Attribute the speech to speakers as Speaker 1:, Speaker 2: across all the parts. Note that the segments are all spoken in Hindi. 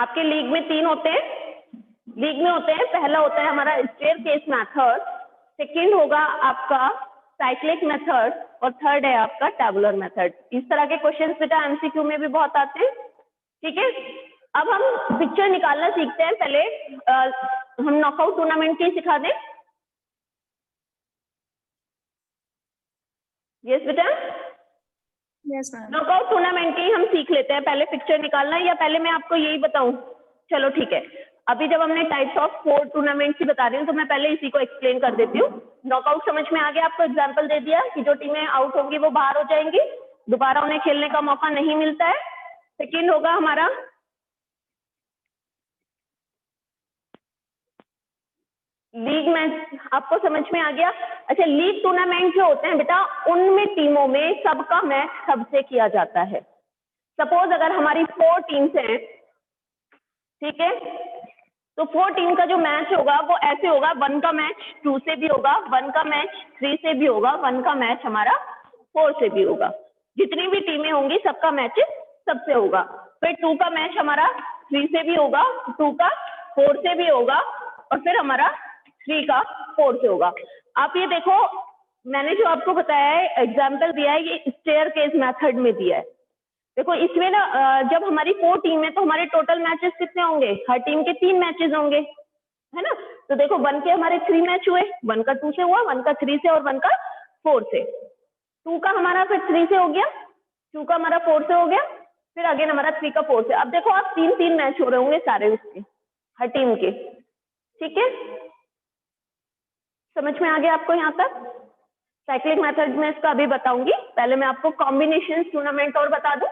Speaker 1: आपके लीग में 3 होते हैं, लीग में होते हैं, पहला होता है हमारा स्टेयरकेस मेथड, सेकंड होगा आपका साइक्लिक मेथड और थर्ड है आपका टैबुलर मेथड। इस तरह के क्वेश्चंस बेटा एमसीक्यू में भी बहुत आते हैं। ठीक है, अब हम पिक्चर निकालना सीखते हैं। पहले हम नॉकआउट टूर्नामेंट की सिखा दें। यस बेटा,
Speaker 2: यस मैम।
Speaker 1: नॉकआउट टूर्नामेंट की हम सीख लेते हैं। पहले पिक्चर निकालना, या पहले मैं आपको यही बताऊं? चलो ठीक है, अभी जब हमने टाइप्स ऑफ 4 टूर्नामेंट की बता रही हूँ तो मैं पहले इसी को एक्सप्लेन कर देती हूँ। नॉकआउट समझ में आ गया आपको? एग्जांपल दे दिया कि जो टीमें आउट होंगी वो बाहर हो जाएंगी, दोबारा उन्हें खेलने का मौका नहीं मिलता है। सेकेंड होगा हमारा लीग मैच, आपको समझ में आ गया? अच्छा, लीग टूर्नामेंट जो होते हैं बेटा, उनमें टीमों में सबका मैच सबसे किया जाता है। सपोज अगर हमारी 4 टीम्स हैं, ठीक है, तो 4 टीम का जो मैच होगा वो ऐसे होगा, 1 का मैच 2 से भी होगा, 1 का मैच 3 से भी होगा, 1 का मैच हमारा 4 से भी होगा। जितनी भी टीमें होंगी सबका मैच सबसे होगा। फिर 2 का मैच हमारा 3 से भी होगा, 2 का 4 से भी होगा, और फिर हमारा 3 का 4 से होगा। आप ये देखो, मैंने जो आपको बताया है, एग्जाम्पल दिया है, ये स्टेयरकेस मेथड में दिया है। देखो इसमें ना जब हमारी 4 टीम है तो हमारे टोटल मैचेस कितने होंगे? हर टीम के 3 मैचेस होंगे, है ना? तो देखो 1 के हमारे 3 मैच हुए, 1 का 2 से हुआ, 1 का 3 से और 1 का 4 से। 2 का हमारा फिर 3 से हो गया, 2 का हमारा 4 से हो गया, फिर अगेन हमारा 3 का 4 से। अब देखो आप 3-3 मैच हो रहे होंगे सारे उसके, हर टीम के। ठीक है, समझ में आ गया आपको यहाँ तक? साइक्लिक मेथड में इसका अभी बताऊंगी, पहले मैं आपको कॉम्बिनेशन टूर्नामेंट और बता दूं।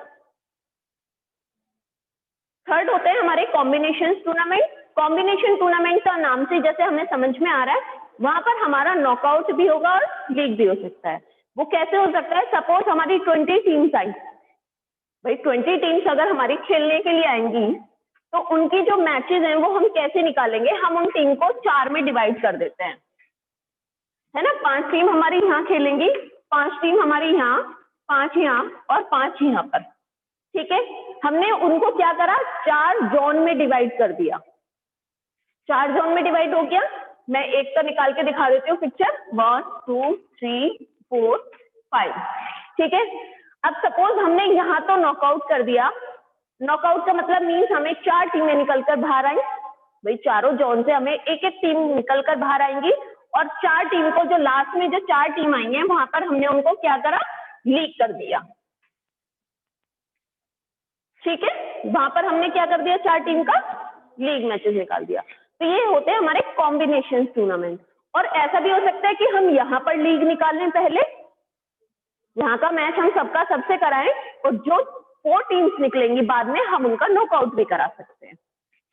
Speaker 1: थर्ड होते हैं हमारे कॉम्बिनेशन टूर्नामेंट। कॉम्बिनेशन टूर्नामेंट का नाम से जैसे हमें समझ में आ रहा है, वहां पर हमारा नॉकआउट भी होगा और लीग भी हो सकता है। वो कैसे हो सकता है? सपोज हमारी 20 टीम्स आई, भाई 20 टीम्स अगर हमारी खेलने के लिए आएंगी तो उनकी जो मैचेस हैं वो हम कैसे निकालेंगे? हम उन टीम को 4 में डिवाइड कर देते हैं, है ना? 5 टीम हमारी यहाँ खेलेंगी, 5 टीम हमारी यहाँ, 5 यहाँ और 5 यहाँ पर। ठीक है, हमने उनको क्या करा? 4 जोन में डिवाइड कर दिया। 4 जोन में डिवाइड हो गया। मैं एक का निकाल के दिखा देती हूँ पिक्चर, 1 2 3 4 5। ठीक है, अब सपोज हमने यहाँ तो नॉकआउट कर दिया। नॉकआउट का मतलब मीन्स हमें 4 टीमें निकलकर बाहर आई, भाई चारों जोन से हमें एक एक टीम निकलकर बाहर आएंगी, और 4 टीम को जो लास्ट में जो 4 टीम आई हैं वहां पर हमने उनको क्या करा? लीग कर दिया। ठीक है, वहां पर हमने क्या कर दिया? 4 टीम का लीग मैचेस निकाल दिया। तो ये होते हैं हमारे कॉम्बिनेशन टूर्नामेंट। और ऐसा भी हो सकता है कि हम यहाँ पर लीग निकाल लें, पहले यहाँ का मैच हम सबका सबसे कराएं, और जो 4 टीम्स निकलेंगी बाद में हम उनका नॉकआउट भी करा सकते हैं।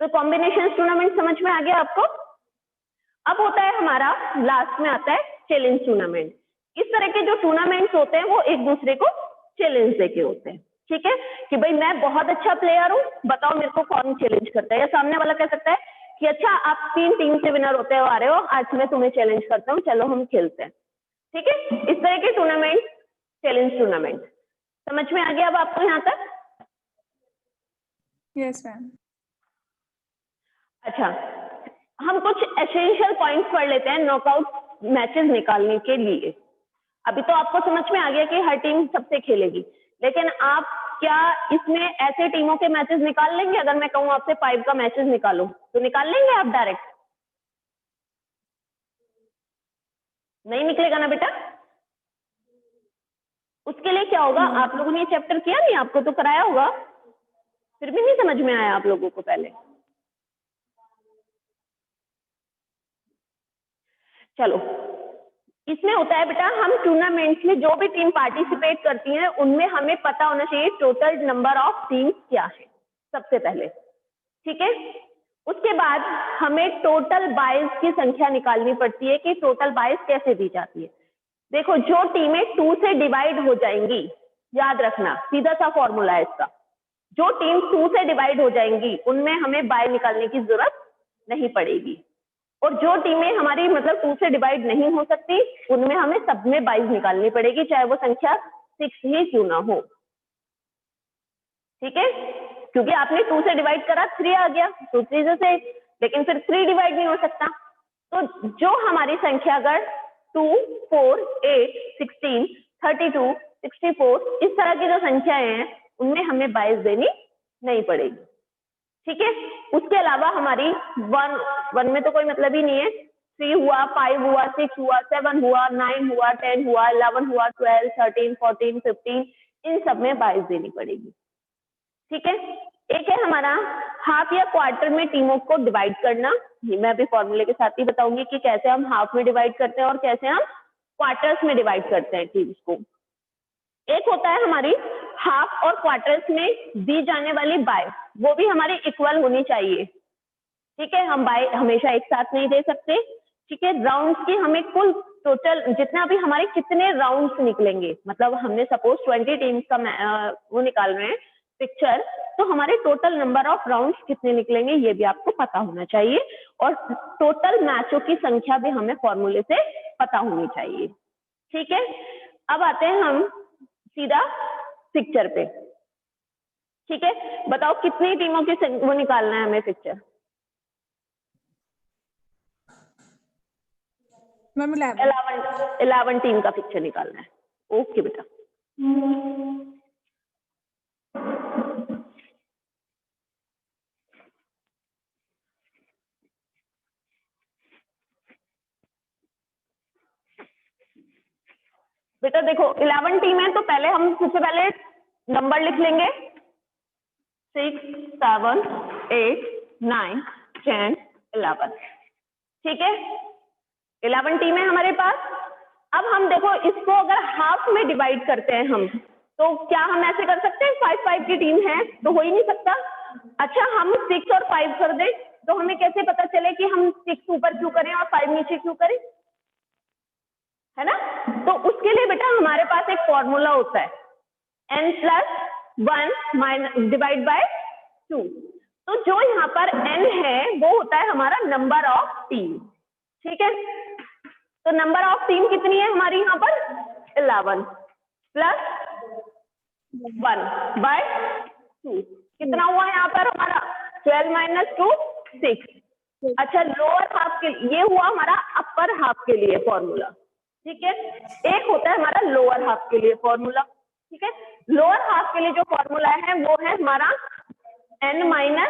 Speaker 1: तो कॉम्बिनेशन टूर्नामेंट समझ में आ गया आपको? अब होता है हमारा लास्ट में आता है चैलेंज टूर्नामेंट। इस तरह के जो टूर्नामेंट्स होते हैं वो एक दूसरे को चैलेंज देके होते हैं। ठीक है, कि भाई मैं बहुत अच्छा प्लेयर हूँ, बताओ मेरे को कौन चैलेंज करता है? या सामने वाला कह सकता है कि अच्छा आप 3 टीम से विनर होते हो आ रहे हो, आज मैं तुम्हें चैलेंज करता हूँ, चलो हम खेलते हैं। ठीक है, इस तरह के टूर्नामेंट चैलेंज टूर्नामेंट। समझ में आ गया अब आपको यहाँ तक?
Speaker 2: Yes ma'am.
Speaker 1: अच्छा, हम कुछ एसेंशियल पॉइंट्स पढ़ लेते हैं नॉकआउट मैचेस निकालने के लिए। अभी तो आपको समझ में आ गया कि हर टीम सबसे खेलेगी, लेकिन आप क्या इसमें ऐसे टीमों के मैचेस निकाल लेंगे? अगर मैं कहूँ आपसे 5 का मैचेस निकालो तो निकाल लेंगे आप डायरेक्ट? नहीं निकलेगा ना बेटा। उसके लिए क्या होगा? आप लोगों ने ये चैप्टर किया नहीं? आपको तो कराया होगा, फिर भी नहीं समझ में आया आप लोगों को? पहले चलो, इसमें होता है बेटा, हम टूर्नामेंट्स में जो भी टीम पार्टिसिपेट करती हैं उनमें हमें पता होना चाहिए टोटल नंबर ऑफ टीम्स क्या है, सबसे पहले। ठीक है, उसके बाद हमें टोटल बाइज की संख्या निकालनी पड़ती है कि टोटल बाइज कैसे दी जाती है। देखो, जो टीमें 2 से डिवाइड हो जाएंगी, याद रखना सीधा सा फॉर्मूला है इसका, जो टीम 2 से डिवाइड हो जाएंगी उनमें हमें बाय निकालने की जरूरत नहीं पड़ेगी, और जो टीमें हमारी मतलब 2 से डिवाइड नहीं हो सकती उनमें हमें सब में बाइज निकालनी पड़ेगी, चाहे वो संख्या 6 ही क्यों ना हो। ठीक है, क्योंकि आपने 2 से डिवाइड करा 3 आ गया, तो 3 से, लेकिन फिर 3 डिवाइड नहीं हो सकता। तो जो हमारी संख्या अगर 2, 4, 8, 16, 32, 64 इस तरह की जो संख्याएं हैं उनमें हमें 22 देनी नहीं पड़ेगी, ठीक है। उसके अलावा हमारी 1 में तो कोई मतलब ही नहीं है, 3 हुआ, 5 हुआ, 6 हुआ, 7 हुआ, 9 हुआ, 10 हुआ, 11 हुआ, 12, 13, 14, 15 इन सब में 22 देनी पड़ेगी, ठीक है। एक है हमारा हाफ या क्वार्टर में टीमों को डिवाइड करना, ये मैं अभी फॉर्मूले के साथ ही बताऊंगी कि कैसे हम हाफ में डिवाइड करते हैं और कैसे हम क्वार्टर्स में डिवाइड करते हैं टीम्स को। एक होता है हमारी हाफ और क्वार्टर्स में दी जाने वाली बाय, वो भी हमारी इक्वल होनी चाहिए, ठीक है। हम बाय हमेशा एक साथ नहीं दे सकते, ठीक है। राउंड्स की हमें कुल टोटल जितना भी हमारे कितने राउंड्स निकलेंगे, मतलब हमने सपोज 20 टीम्स का वो निकाल रहे हैं पिक्चर, तो हमारे टोटल नंबर ऑफ राउंड्स कितने निकलेंगे ये भी आपको पता होना चाहिए, और टोटल मैचों की संख्या भी हमें फॉर्मूले से पता होनी चाहिए, ठीक है। अब आते हैं हम सीधा पिक्चर पे, ठीक है। बताओ कितनी टीमों की वो निकालना है हमें पिक्चर?
Speaker 2: मैम
Speaker 1: 11 टीम का पिक्चर निकालना है। ओके बेटा, बेटा देखो 11 टीम है तो पहले हम सबसे पहले नंबर लिख लेंगे 6, 7, 8, 9, 10, 11, ठीक है। 11 टीम है हमारे पास। अब हम देखो इसको अगर हाफ में डिवाइड करते हैं हम, तो क्या हम ऐसे कर सकते हैं? 5-5 की टीम है तो हो ही नहीं सकता। अच्छा हम 6 और 5 कर दें तो हमें कैसे पता चले कि हम 6 ऊपर क्यों करें और 5 नीचे क्यों करें, है ना। तो उसके लिए बेटा हमारे पास एक फॉर्मूला होता है n+1 डिवाइड बाय 2। तो जो यहाँ पर n है वो होता है हमारा नंबर ऑफ टीम, ठीक है। तो नंबर ऑफ टीम कितनी है हमारी यहाँ पर? 11 + 1 बाय 2 कितना हुआ यहाँ पर हमारा? 12 - 2 6। अच्छा लोअर हाफ के लिए ये हुआ हमारा अपर हाफ के लिए फॉर्मूला, ठीक है। एक होता है हमारा लोअर हाफ के लिए फॉर्मूला, ठीक है। लोअर हाफ के लिए जो फॉर्मूला है वो है हमारा n-1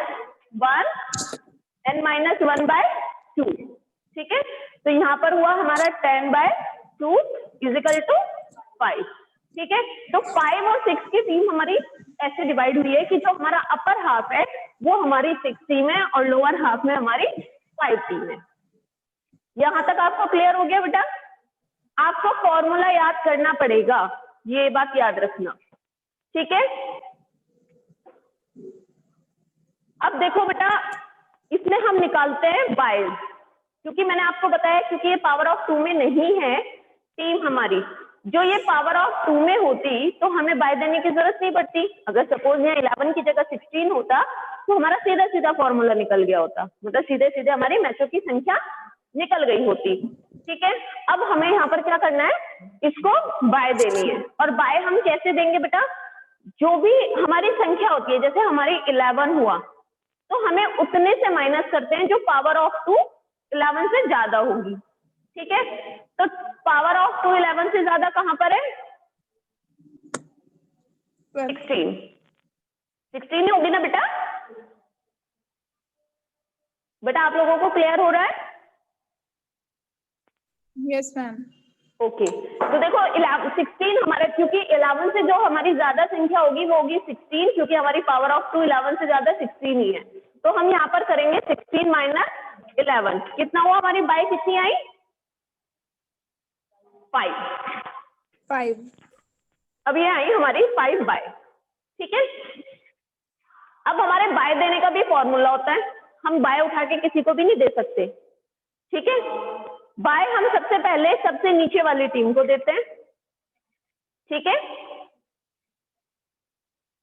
Speaker 1: ठीक है। तो यहाँ पर हुआ हमारा 10/2 = 5, ठीक है। तो 5 और 6 की टीम हमारी ऐसे डिवाइड हुई है कि जो हमारा अपर हाफ है वो हमारी 6 टीम है और लोअर हाफ में हमारी 5 टीम है। यहां तक आपको क्लियर हो गया बेटा? आपको फॉर्मूला याद करना पड़ेगा, ये बात याद रखना, ठीक है। अब देखो बेटा इसमें हम निकालते हैं बाय, क्योंकि मैंने आपको बताया क्योंकि ये पावर ऑफ 2 में नहीं है टीम हमारी, जो ये पावर ऑफ 2 में होती तो हमें बाय देने की जरूरत नहीं पड़ती। अगर सपोज यहाँ 11 की जगह 16 होता तो हमारा सीधा सीधा फॉर्मूला निकल गया होता, मतलब सीधे सीधे हमारी मैचों की संख्या निकल गई होती, ठीक है। अब हमें यहाँ पर क्या करना है, इसको बाय देनी है। और बाय हम कैसे देंगे बेटा? जो भी हमारी संख्या होती है, जैसे हमारी 11 हुआ तो हमें उतने से माइनस करते हैं जो पावर ऑफ 2 11 से ज्यादा होगी, ठीक है। तो पावर ऑफ 2 11 से ज्यादा कहां पर है? 16 होगी ना बेटा? बेटा आप लोगों को क्लियर हो रहा है?
Speaker 2: Yes ma'am.
Speaker 1: ओके तो देखो 16 हमारे, क्योंकि 11 से जो हमारी ज्यादा संख्या होगी वो होगी 16, क्योंकि हमारी पावर ऑफ 2 11 से ज्यादा 16 ही है। तो हम यहाँ पर करेंगे 16 - 11, कितना हुआ? हमारी बाय कितनी आई? 5। अब ये आई हमारी 5 बाय, ठीक है। अब हमारे बाय देने का भी फॉर्मूला होता है, हम बाय उठा के किसी को भी नहीं दे सकते, ठीक है। बाय हम सबसे पहले सबसे नीचे वाली टीम को देते हैं, ठीक है।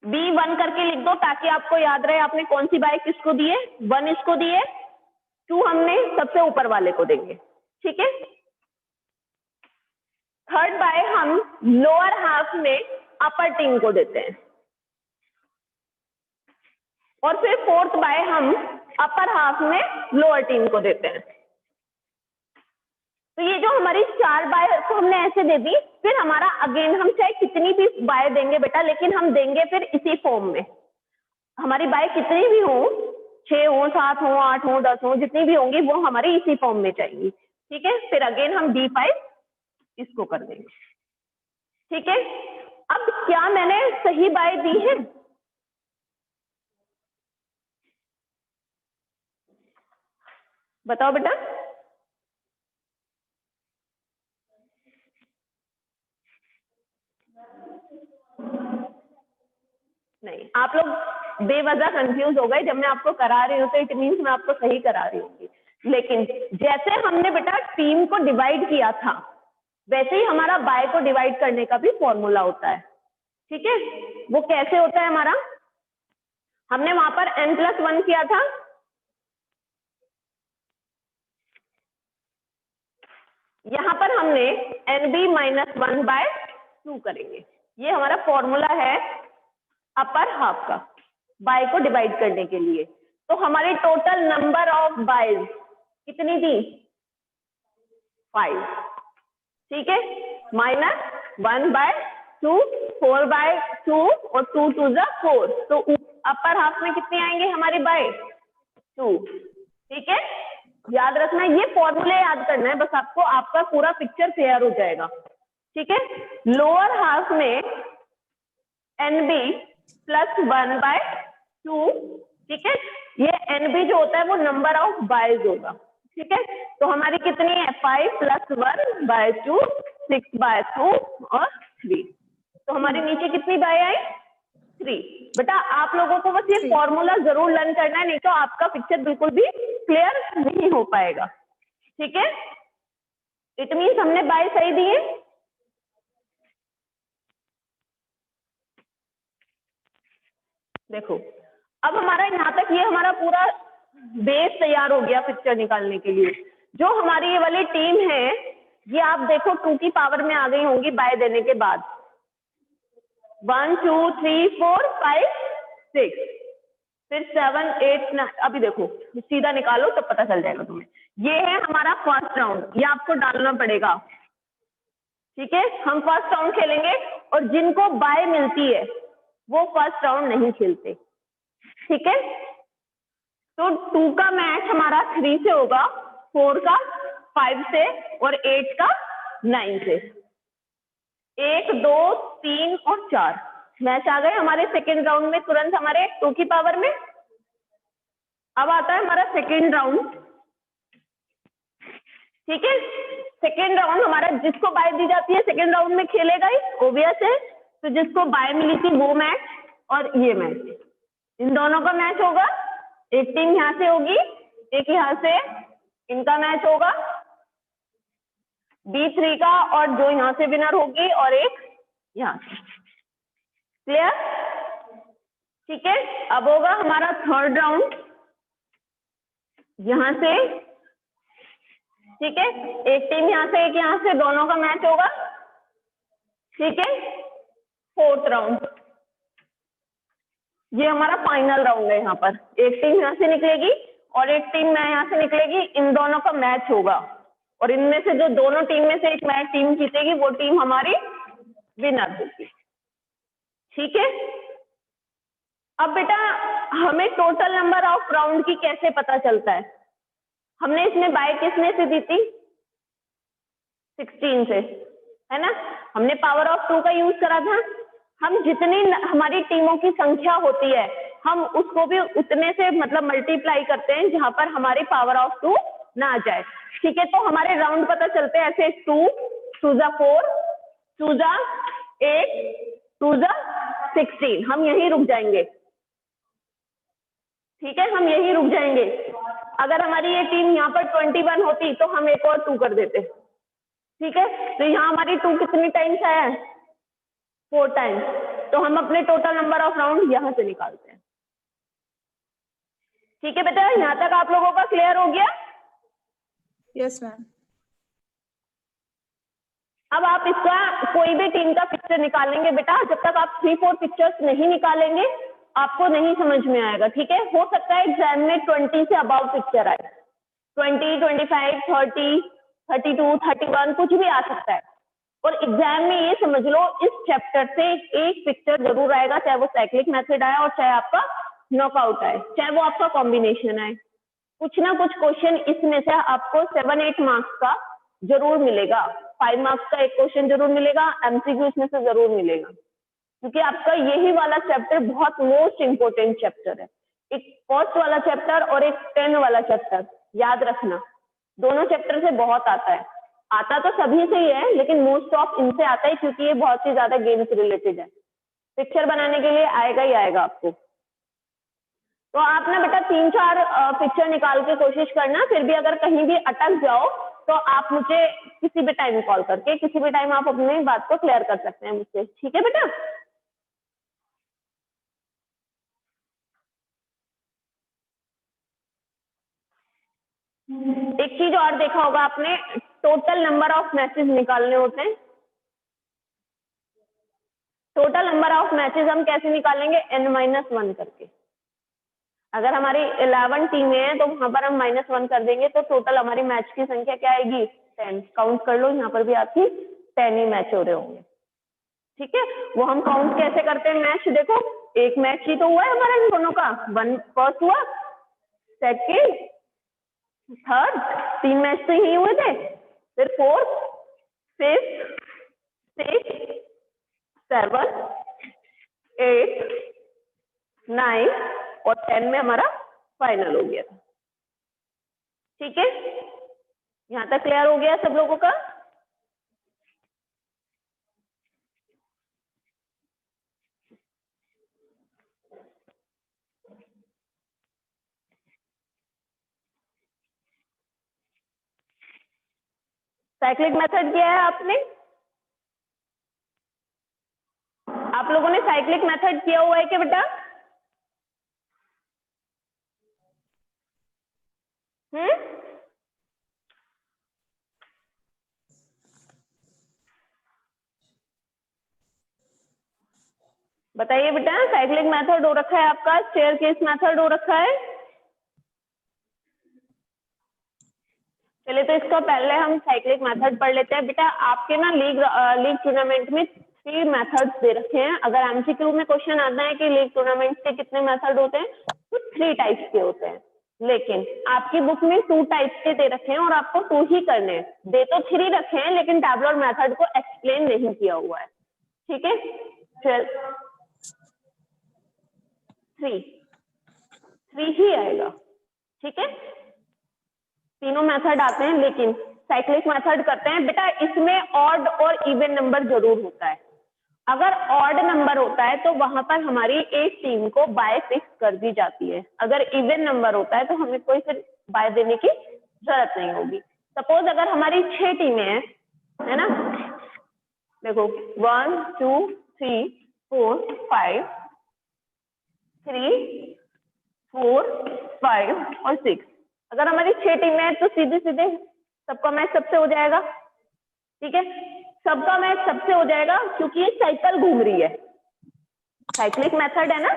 Speaker 1: B1 करके लिख दो ताकि आपको याद रहे आपने कौन सी बाय किसको दी है। 1 इसको दी है, 2 हमने सबसे ऊपर वाले को देंगे, ठीक है। थर्ड बाय हम लोअर हाफ में अपर टीम को देते हैं, और फिर 4th बाय हम अपर हाफ में लोअर टीम को देते हैं। तो ये जो हमारी 4 बाय को हमने ऐसे दे दी, फिर हमारा अगेन हम चाहे कितनी भी बाय देंगे बेटा, लेकिन हम देंगे फिर इसी फॉर्म में। हमारी बाय कितनी भी हो, 6 हो, 7 हो, 8 हो, 10 हो, जितनी भी होंगी वो हमारी इसी फॉर्म में चाहिए। ठीक है, फिर अगेन हम D5 इसको कर देंगे। ठीक है, अब क्या मैंने सही बाय दी है? बताओ बेटा। नहीं, आप लोग बेवजह कंफ्यूज हो गए। जब मैं आपको करा रही हूँ तो इट मीन्स मैं आपको सही करा रही हूँ, लेकिन जैसे हमने बेटा टीम को डिवाइड किया था, वैसे ही हमारा बाय को डिवाइड करने का भी फॉर्मूला होता है। ठीक है, वो कैसे होता है हमारा? हमने वहां पर n+1 किया था, यहां पर हमने NB-1/2 करेंगे। ये हमारा फॉर्मूला है अपर हाफ का बाय को डिवाइड करने के लिए। तो हमारी टोटल नंबर ऑफ बायज कितनी थी? 5। ठीक है, -1/2, 4/2 और 2 2 जा 4। तो अपर हाफ में कितनी आएंगे हमारी बाय? 2। ठीक है, याद रखना, ये फॉर्मूले याद करना है बस आपको, आपका पूरा पिक्चर क्लियर हो जाएगा। ठीक है, लोअर हाफ में NB+1/2। ठीक है, ये NB जो होता है वो नंबर ऑफ बायज होगा। ठीक है, तो हमारी कितनी है? 5 + 1/2, 6/2 और 3। तो हमारे नीचे कितनी बाय आई? 3। बेटा आप लोगों को बस ये फॉर्मूला जरूर लर्न करना है, नहीं तो आपका पिक्चर बिल्कुल भी क्लियर नहीं हो पाएगा। ठीक है, इट मीन्स हमने बाय सही दिए। देखो, अब हमारा यहाँ तक ये हमारा पूरा बेस तैयार हो गया पिक्चर निकालने के लिए। जो हमारी ये वाली टीम है, ये आप देखो 2 की पावर में आ गई होंगी बाय देने के बाद। 1 2 3 4 5 6, फिर 7 8 9। अभी देखो सीधा निकालो तब पता चल जाएगा तुम्हें। ये है हमारा फर्स्ट राउंड, ये आपको डालना पड़ेगा। ठीक है, हम फर्स्ट राउंड खेलेंगे और जिनको बाय मिलती है वो फर्स्ट राउंड नहीं खेलते। ठीक है, तो 2 का मैच हमारा 3 से होगा, 4 का 5 से और 8 का 9 से। 1 2 3 और 4 मैच आ गए हमारे सेकेंड राउंड में, तुरंत हमारे 2 की पावर में। अब आता है हमारा सेकेंड राउंड। ठीक है, सेकेंड राउंड हमारा जिसको बाय दी जाती है सेकेंड राउंड में खेलेगा ही, ओबियस है। तो जिसको बाय मिली थी वो मैच और ये मैच, इन दोनों का मैच होगा। एक टीम यहाँ से होगी, एक यहाँ से, इनका मैच होगा B3 का, और जो यहाँ से विनर होगी और एक यहाँ से। क्लियर? ठीक है, अब होगा हमारा थर्ड राउंड यहाँ से। ठीक है, एक टीम यहाँ से एक यहाँ से, दोनों का मैच होगा। ठीक है, फोर्थ राउंड, ये हमारा फाइनल राउंड है। यहाँ पर एक टीम यहाँ से निकलेगी और एक टीम यहाँ से निकलेगी, इन दोनों का मैच होगा और इनमें से जो दोनों टीम में से एक मैच टीम जीतेगी वो टीम हमारी विनर होगी। ठीक है, अब बेटा हमें टोटल नंबर ऑफ राउंड की कैसे पता चलता है? हमने इसमें बाय किसने से दी थी? 16 से, है ना। हमने पावर ऑफ 2 का यूज करा था। हम जितनी हमारी टीमों की संख्या होती है हम उसको भी उतने से मतलब मल्टीप्लाई करते हैं जहां पर हमारी पावर ऑफ 2 ना आ जाए। ठीक है, तो हमारे राउंड पता चलते हैं ऐसे 2 2 जा 4, 2 जा 8, 2 जा 16। हम यहीं रुक जाएंगे। ठीक है, हम यहीं रुक जाएंगे। अगर हमारी ये टीम यहाँ पर 21 होती तो हम एक और 2 कर देते। ठीक है, तो यहाँ हमारी 2 कितनी टाइम्स आया है? 4 टाइम्स। तो हम अपने टोटल नंबर ऑफ राउंड यहाँ से निकालते हैं। ठीक है बेटा, यहाँ तक आप लोगों का क्लियर हो गया?
Speaker 2: Yes ma'am.
Speaker 1: अब आप इसका कोई भी टीम का पिक्चर निकालेंगे बेटा, जब तक आप 3-4 पिक्चर्स नहीं निकालेंगे आपको नहीं समझ में आएगा, ठीक है। हो सकता है एग्जाम में 20 से अबाव पिक्चर आए, 20, 25, 30, 32, 31 कुछ भी आ सकता है। और एग्जाम में ये समझ लो इस चैप्टर से एक पिक्चर जरूर आएगा, चाहे वो साइक्लिक मेथड आए और चाहे आपका नॉकआउट आए, चाहे वो आपका कॉम्बिनेशन आए। कुछ ना कुछ क्वेश्चन इसमें से आपको 7-8 मार्क्स का जरूर मिलेगा, 5 मार्क्स का एक क्वेश्चन जरूर मिलेगा, एमसीक्यू इसमें से जरूर मिलेगा, क्योंकि आपका यही वाला चैप्टर बहुत मोस्ट इंपोर्टेंट चैप्टर है। एक फर्स्ट वाला चैप्टर और एक 10 वाला चैप्टर याद रखना, दोनों चैप्टर से बहुत आता है। आता तो सभी से ही है, लेकिन मोस्ट ऑफ इनसे आता है क्योंकि ये बहुत ही ज्यादा गेम्स रिलेटेड है। पिक्चर बनाने के लिए आएगा ही आएगा आपको। तो आप ना बेटा 3-4 पिक्चर निकाल के कोशिश करना, फिर भी अगर कहीं भी अटक जाओ तो आप मुझे किसी भी टाइम कॉल करके किसी भी टाइम आप अपनी बात को क्लियर कर सकते हैं मुझसे, ठीक है बेटा। एक चीज और देखा होगा आपने, टोटल नंबर ऑफ मैचेस निकालने होते हैं। टोटल नंबर ऑफ मैचेस हम कैसे निकालेंगे, n-1 करके। अगर हमारी 11 टीमें हैं तो वहां पर हम -1 कर देंगे, तो टोटल हमारी मैच की संख्या क्या आएगी, 10। काउंट कर लो, यहाँ पर भी आपकी 10 ही मैच हो रहे होंगे, ठीक है। वो हम काउंट कैसे करते हैं मैच, देखो एक मैच ही तो हुआ है हमारा इन दोनों का, 1 फर्स्ट हुआ, सेकेंड, थर्ड, 3 मैच तो ही हुए थे, फिर 4th, 5th, 6th, 7, 8, 9 और 10 में हमारा फाइनल हो गया था, ठीक है। यहां तक क्लियर हो गया सब लोगों का। साइक्लिक मेथड किया है आपने, आप लोगों ने साइक्लिक मेथड किया हुआ है क्या बेटा? बताइए बेटा, साइक्लिक मेथड हो रखा है आपका, स्टेयरकेस मेथड हो रखा है। चलिए तो इसका पहले हम साइक्लिक मेथड पढ़ लेते हैं। बेटा आपके ना लीग टूर्नामेंट में 3 मेथड्स दे रखे हैं। अगर एमसीक्यू में क्वेश्चन आता है कि लीग टूर्नामेंट के कितने मेथड होते हैं, तो 3 टाइप्स के होते हैं, लेकिन आपकी बुक में 2 टाइप्स के दे रखे हैं और आपको 2 ही करने हैं। दे तो 3 रखे हैं, लेकिन टैबलर मेथड को एक्सप्लेन नहीं किया हुआ है, ठीक है। 3 ही आएगा, ठीक है। तीनों मेथड आते हैं, लेकिन साइक्लिक मेथड करते हैं बेटा, इसमें ऑड और इवन नंबर जरूर होता है। अगर ऑड नंबर होता है तो वहां पर हमारी एक टीम को बाय फिक्स कर दी जाती है। अगर इवन नंबर होता है तो हमें कोई फिर बाय देने की जरूरत नहीं होगी। सपोज अगर हमारी 6 टीमें हैं, है ना, देखो 1 2 3 4 5 3 4 5 और 6। अगर हमारी 6 टीमें हैं तो सीधे सीधे सबका मैच सबसे हो जाएगा, ठीक है। सबका मैच सबसे हो जाएगा क्योंकि ये साइकिल घूम रही है, साइक्लिक मेथड है ना।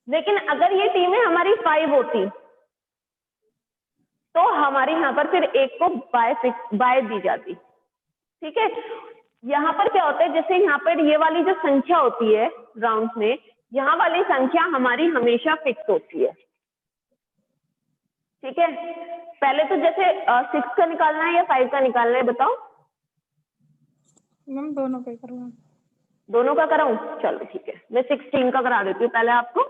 Speaker 1: लेकिन अगर ये टीमें हमारी 5 होती तो हमारी यहाँ पर फिर एक को बाय दी जाती, ठीक है। यहाँ पर क्या होता है, जैसे यहाँ पर ये वाली जो संख्या होती है राउंड में, यहाँ वाली संख्या हमारी हमेशा फिक्स होती है, ठीक है। पहले तो जैसे 6 का निकालना है या 5 का निकालना है, बताओ।
Speaker 2: मैम दोनों का करवा,
Speaker 1: दोनों का कराऊं, चलो ठीक है, मैं 16 का करा देती हूँ पहले आपको,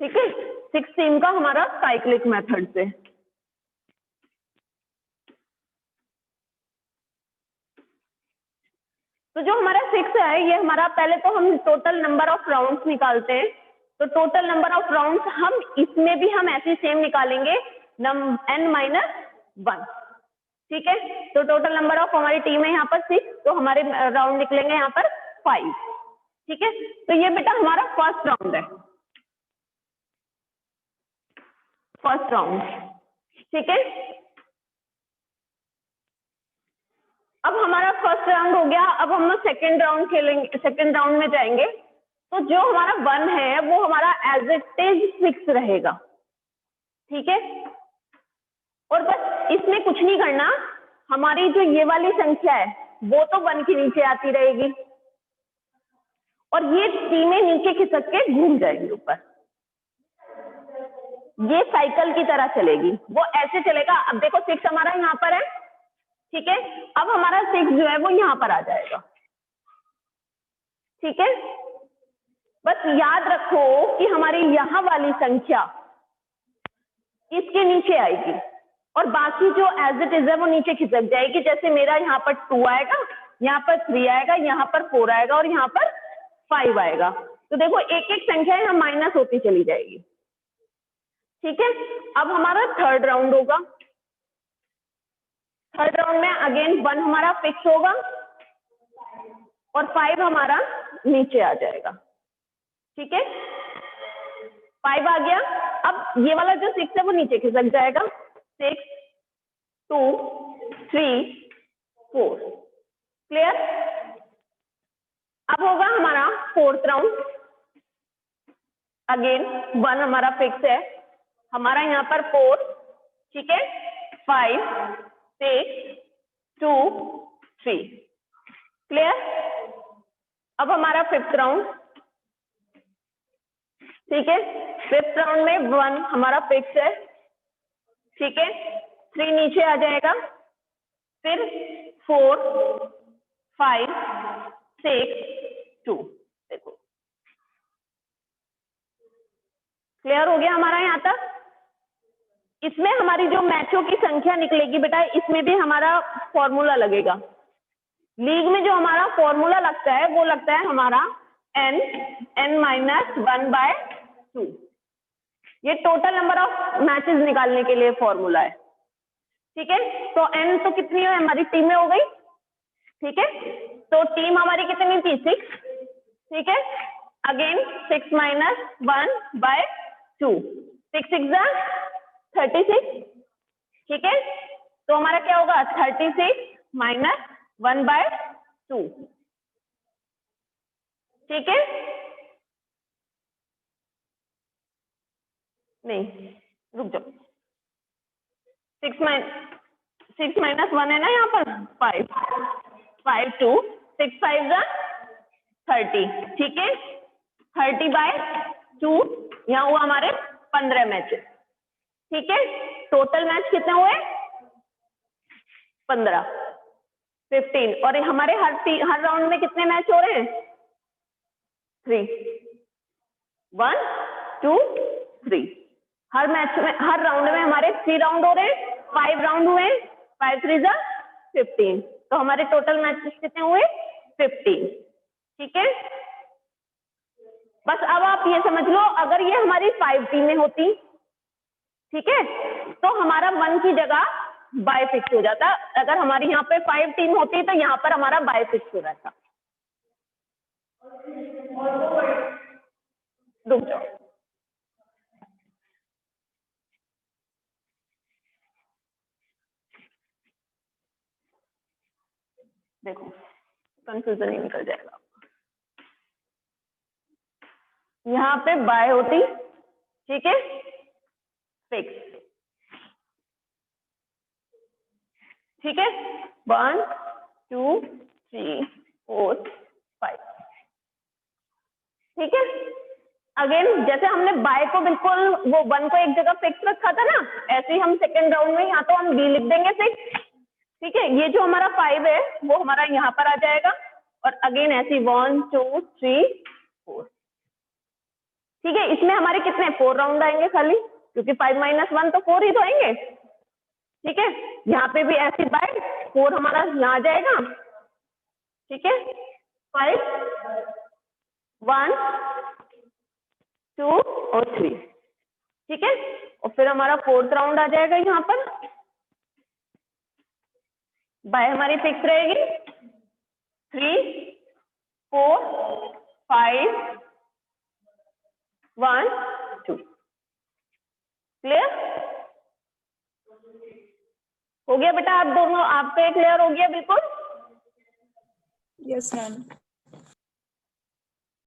Speaker 1: ठीक है। 16 का हमारा साइक्लिक मेथड से। तो जो हमारा 6 है, ये हमारा, पहले तो हम टोटल नंबर ऑफ राउंड्स निकालते हैं। तो टोटल नंबर ऑफ राउंड्स हम इसमें भी हम ऐसे सेम निकालेंगे, n-1, ठीक है। तो टोटल नंबर ऑफ हमारी टीम है यहाँ पर 6, तो हमारे राउंड निकलेंगे यहाँ पर 5, ठीक है। तो ये बेटा हमारा फर्स्ट राउंड है, फर्स्ट राउंड, ठीक है। अब हमारा फर्स्ट राउंड हो गया, अब हम सेकेंड राउंड खेलेंगे, सेकेंड राउंड में जाएंगे। तो जो हमारा 1 है वो हमारा एज इट इज फिक्स रहेगा, ठीक है। और बस इसमें कुछ नहीं करना, हमारी जो ये वाली संख्या है वो तो 1 के नीचे आती रहेगी और ये टीमें नीचे खिसक के घूम जाएंगी ऊपर, ये साइकिल की तरह चलेगी, वो ऐसे चलेगा। अब देखो 6 हमारा यहाँ पर है, ठीक है। अब हमारा 6 जो है वो यहाँ पर आ जाएगा, ठीक है। बस याद रखो कि हमारी यहाँ वाली संख्या इसके नीचे आएगी और बाकी जो एज इट इज है वो नीचे खिसक जाएगी। जैसे मेरा यहाँ पर 2 आएगा, यहाँ पर 3 आएगा, यहाँ पर 4 आएगा और यहाँ पर 5 आएगा। तो देखो एक एक संख्या यहाँ माइनस होती चली जाएगी, ठीक है। अब हमारा थर्ड राउंड होगा। थर्ड राउंड में अगेन 1 हमारा फिक्स होगा और 5 हमारा नीचे आ जाएगा, ठीक है। 5 आ गया। अब ये वाला जो 6 है वो नीचे खिसक जाएगा। 6 2 3 4, क्लियर। अब होगा हमारा फोर्थ राउंड। अगेन 1 हमारा फिक्स है, हमारा यहाँ पर 4, ठीक है। 5 6 2 3, क्लियर। अब हमारा फिफ्थ राउंड, ठीक है। फिफ्थ राउंड में 1 हमारा फिक्स है, ठीक है। 3 नीचे आ जाएगा, फिर 4 5 6 2, देखो क्लियर हो गया हमारा यहाँ तक। इसमें हमारी जो मैचों की संख्या निकलेगी बेटा, इसमें भी हमारा फॉर्मूला लगेगा। लीग में जो हमारा फॉर्मूला लगता है वो लगता है हमारा n-1/2। ये टोटल नंबर ऑफ मैचेस निकालने के लिए फॉर्मूला है, ठीक है। तो n तो कितनी है हमारी टीम में हो गई, ठीक है। तो टीम हमारी कितनी थी 6, ठीक है। अगेन 6 - 1/2, 6 6 36, ठीक है। तो हमारा क्या होगा 36 - 1/2, ठीक है। नहीं रुक जाओ, 6 - 1 है ना यहाँ पर, 5 5 2 6 5 30, ठीक है। 30/2 यहाँ हुआ हमारे 15 मैचेस, ठीक है। टोटल मैच कितने हुए 15 15। और हमारे हर राउंड में कितने मैच हो रहे हैं 3 1 2 3। हर मैच में हर राउंड में हमारे 3 राउंड हो रहे हैं, 5 राउंड हुए, 5 3 15। तो हमारे टोटल मैचेस कितने हुए 15, ठीक है। बस अब आप ये समझ लो, अगर ये हमारी 5 टीमें होती, ठीक है, तो हमारा 1 की जगह बाय फिक्स हो जाता। अगर हमारी यहाँ पे 5 टीम होती तो यहाँ पर हमारा बाय फिक्स हो जाता। रुक जाओ, देखो कंफ्यूजन ही निकल जाएगा। यहाँ पे बाय होती, ठीक है, फिक्स, ठीक है। 1 2 3 4 5, ठीक है। अगेन जैसे हमने बाय को बिल्कुल वो 1 को एक जगह फिक्स रखा था ना, ऐसे ही हम सेकेंड राउंड में यहाँ तो हम बी लिख देंगे 6, ठीक है। ये जो हमारा 5 है वो हमारा यहाँ पर आ जाएगा और अगेन ऐसे 1 2 3 4, ठीक है। इसमें हमारे कितने 4 राउंड आएंगे खाली, क्योंकि 5 - 1 तो 4 ही तो आएंगे, ठीक है। यहाँ पे भी ऐसे बाय 4 हमारा यहाँ आ जाएगा, ठीक है। 5 1 2 और 3, ठीक है। और फिर हमारा फोर्थ राउंड आ जाएगा, यहाँ पर बाय हमारी फिक्स रहेगी 3 4 5 1 2, क्लियर हो गया बेटा। आप दोनों, आप पे क्लियर हो गया बिल्कुल।
Speaker 2: Yes, ma'am.